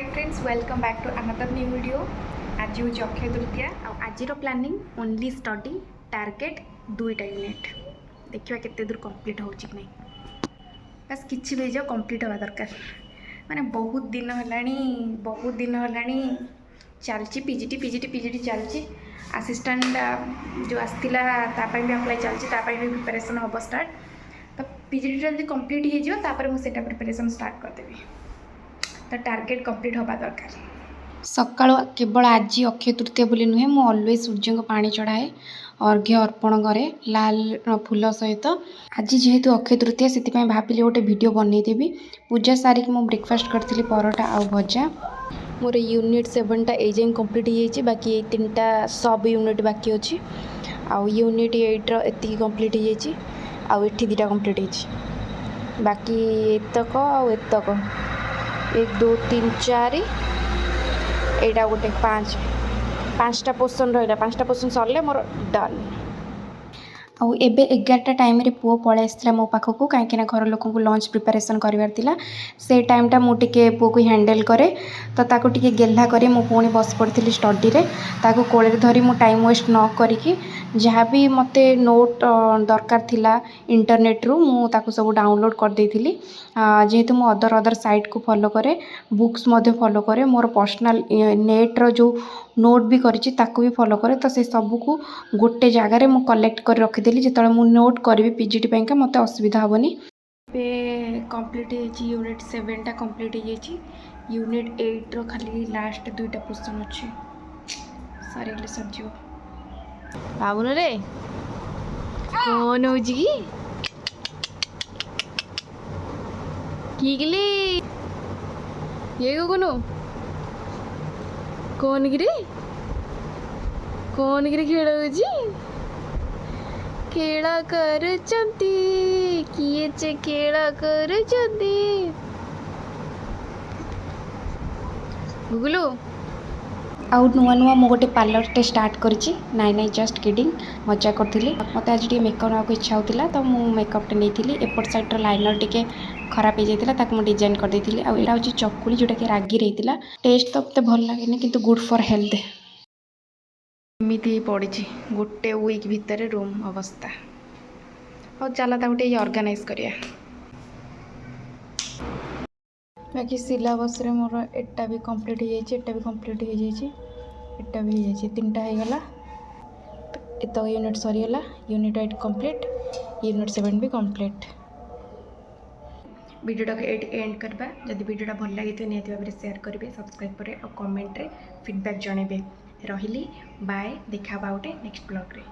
Friends welcome back to another new video. आज हूँ अक्षय तृतीया। आज प्लानिंग ओनली स्टडी टार्गेट 2टा यूनिट देखा केते दूर कंप्लीट हो कि नहीं। बस किसी भी जो कंप्लीट हवा दरकार। माने बहुत दिन है चलची पीजीटी चलची। असिस्टेंट जो आसला भी अप्लाई चलती भी प्रिपरेशन हम स्टार्ट। तो पीजीटी जल्दी कंप्लीट हो मुझे प्रिपरेशन स्टार्ट करदेवी। तो टार्गेट कंप्लीट हवा दरकार। सकाळ केवल आज अक्षय तृतीया बोली नुहे मु ऑलवेज सूर्य को पानी चढ़ाए अर्घ्य अर्पण करे लाल फूल सहित। आज जेहेतु अक्षय तृतीया से भाविली गोटे वीडियो बनईदेवी। पूजा सारिक मु ब्रेकफास्ट करी परोटा आउ भजा। मोर यूनिट 7टा एजाएं कंप्लीट हो बाकी 3टा सब यूनिट बाकी अच्छी। आउ यूनिट 8 एति कंप्लीट हो आउ एठी 2टा कंप्लीट हो बाकी एतक आउ एतक 1 2 3 4 एटा गोटे 5टा पोर्शन रहा। 5टा पोर्शन सरले मोर डन। आउ एबे 11टा टाइम रे पुओ पळे आसला मो पाखकू कहीं घर लोक लंच प्रिपरेशन करवार तिला। से टाइमटा मु टिके पुओ को हैंडल करे तो ताको टिके गेल्हा करे मु पुणी बस पड़ती स्टडी रे। ताको कोले धरी मु टाइम वेस्ट न करिकी जहाँ भी मते नोट दरकार थिला इंटरनेट रु मु ताको सब डाउनलोड कर देइथिली। जेहेतु मु अदर साइट को फॉलो करे बुक्स मध्य फॉलो करे मोर पर्सनल नेट रो जो नोट भी करिछि ताको भी फॉलो करे। तो से सब को गोटे जगार मु कलेक्ट कर रखिदेली जिते मु नोट करी पीजीटी पाइंका मत असुविधा हेनी। कंप्लीट यूनिट 7टा कंप्लीट हो यूनिट 8 रो खाली लास्ट 2टा पोर्शन अच्छी सारे सरजिव। बाबुन रे कौन हो कि ये कौन गिरी खेल खेल कर किए चे खेल कर गुगलू। आउ नुआ नुआ मु गोटे पार्लरटे स्टार्ट करी नाई जस्ट किडिंग मजा करी। मत आज मेकअप नाक इच्छा होता तो मु मेकअपटे नहीं एपट साइड्र लाइनर टे खराब हो जाता मुझे डिजाइन कर देती। आउ यहाँ हूँ चकुली जोटा कि रागी रही टेस्ट तो मत भल लगे कि गुड फॉर हेल्थ। एमती पड़ी गोटे वीक भितर रूम अवस्था। और चला गोटे ऑर्गेनाइज करिया। बाकी सिलेबस रे मोर एटा भी कंप्लीट हो जाए एटा भी कंप्लीट हो जाए एटा भी हो जाए 3टा हो गला। एत यूनिट सरीगला यूनिट 8 कंप्लीट यूनिट 7 भी कंप्लीट। वीडियोटा एंड करवा। जदि वीडियोटा भल लगी तो निहाती भाव में शेयर करेंगे सब्सक्राइब करें और कमेंट रे फीडबैक जनइबे। रही बाय देखा गोटे नेक्स्ट ब्लॉग रे।